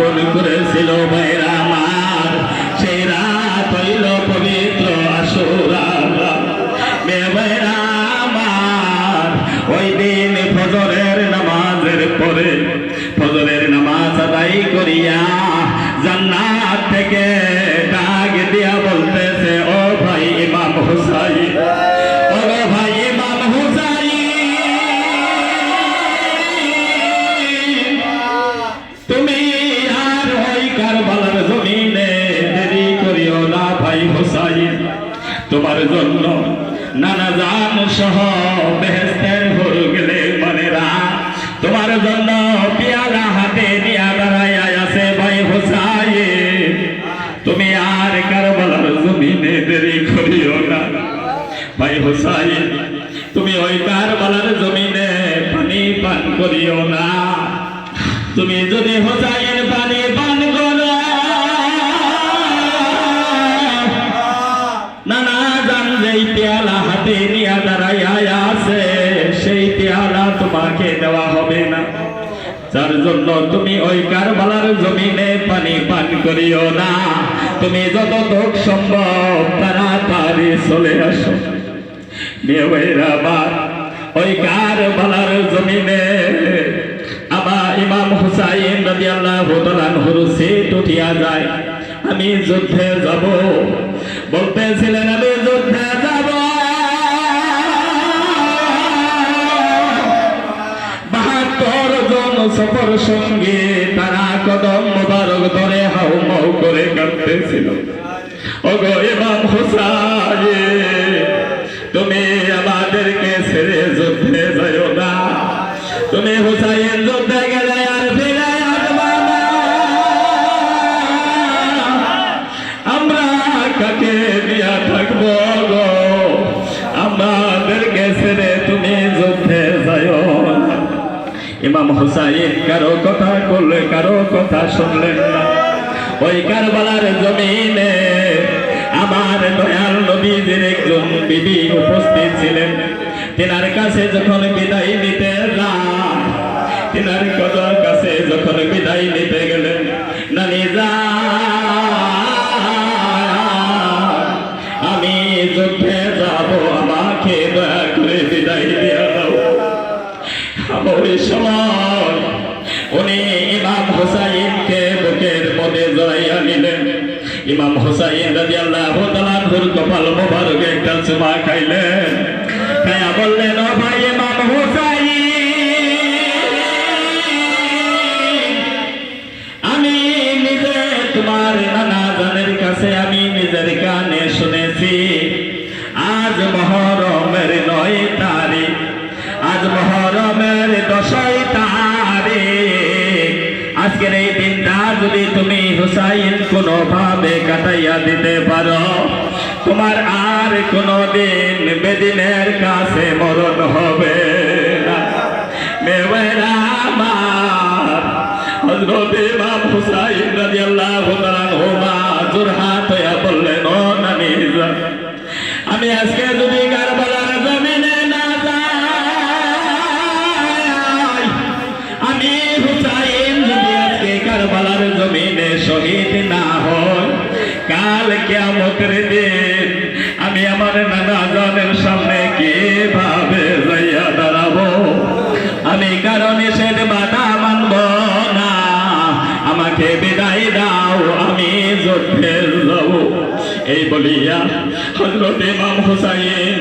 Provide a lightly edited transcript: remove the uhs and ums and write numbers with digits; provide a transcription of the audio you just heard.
গোপন করেছিল ভাইরা আমার, সেই রাত হইল পবিত্র আশুরা। ভাইরা আমার, ওই দিন ফজরের নামাজের পরে, ফজরের নামাজ আদায় করিয়া জান্নাত থেকে ডাক দিয়া বলতেছে, ও ভাই ইমাম হুসাইন, ও ভাই ইমাম হুসাইন, তুমি আর ওই কারবালার জমিনে দেরি করিও না ভাই হুসাইন। তোমার জন্য নানা জান সহ বেহেশতের হুর গেলে মনেরা তোমার জন্য পেয়ালা হাতে দিয়া দাঁড়াইয়া আছে ভাই হুসাইন। তুমি আর কারবালার জমিনে দেরি করিও না ভাই হুসাইন। তুমি ওই কারবালার জমিনে পানি পান করিও না। তুমি যদি হুসাইন পানি পান করো, নানা জান যেই পেয়ালা হাতে নিয়ে দাঁড়াইয়া আছে সেই পেয়ালা তোমাকে দেওয়া হবে না। যার জন্য তুমি ওই কারবালার জমিনে পানি পান করিও না। তুমি যতটুক সম্ভব তাড়াতাড়ি চলে আসো। মেয়েরা ওই কারবালার জমিনে আবার ইমাম হুসাইন রাদিয়াল্লাহু তাআলা আনহুর সিট উঠিয়া যায়। আমি যুদ্ধে যাব বলতেছিলেন, আমি যুদ্ধে যাব। 72 জন সফর সঙ্গে তারা কদম মোবারক ধরে হাউ মাউ করে কাঁদতেছিল। ওগো ইমাম হুসাইন, তুমি আমাদেরকে ছেড়ে যুদ্ধে যাও না। তুমি হুসাইন যুদ্ধে গেলে আর ফিরে আসবা না। আমরা কাকে দিয়া থাকবো গো? আমাদেরকে ছেড়ে তুমি যুদ্ধে যাও না। ইমাম হুসাইন কারো কথা করলে কারো কথা শুনলেন না। ওই কারবালার জমিনে আমার দয়াল নবীজির একজন বিবি উপস্থিত ছিলেন। তিনার কাছে যখন বিদায় নিতে যান, তিনার কাছে যখন বিদায় নিতে গেলেন, নানি যান, আমি যুদ্ধে যাব, আমাকে দয়া করে বিদায় দিয়া দাও। ওই সময় উনি ইমাম হুসাইনকে বুকের মধ্যে জড়াইয়া নিলেন। ইমাম হুসাইন রাদিয়াল্লাহু তাআলা আনহুর কপাল মোবারকে একটা চুমা খাইলেন। খায়া বললেন, ও ভাই ইমাম হুসাইন, আমি নিজে তোমার নানা জানের কাছে আমি নিজের কানে শুনেছি, আজ মুহররমের 9 তারিখ, আজ মুহররমের 10 তারিখ। আজকের এই দিনটা যদি তুমি হুসাইন কোনোভাবে কাটাইয়া দিতে পারো, তোমার আর কোনোদিন বেদিনের কাছে মরণ হবে না। মেয়েরা আমার, হযরত ইমাম হুসাইন রাদিয়াল্লাহু তাআলা আনহু জোরহাট হইয়া বললেন, ও নানি যান, আমি আজকে যদি কারবালার জমিনে না যাই, আমি হুসাইন যদি আজকে কারবালার জমিনে শহীদ না হই, কাল কিয়ামতের দিন আমি আমার নানা জানের সামনে কিভাবে যাইয়া দাঁড়াবো? আমি কারো নিষেধ বাধা মানব না। আমাকে বিদায় দাও, আমি যুদ্ধে যাব। এই বলিয়া হযরত ইমাম হুসাইন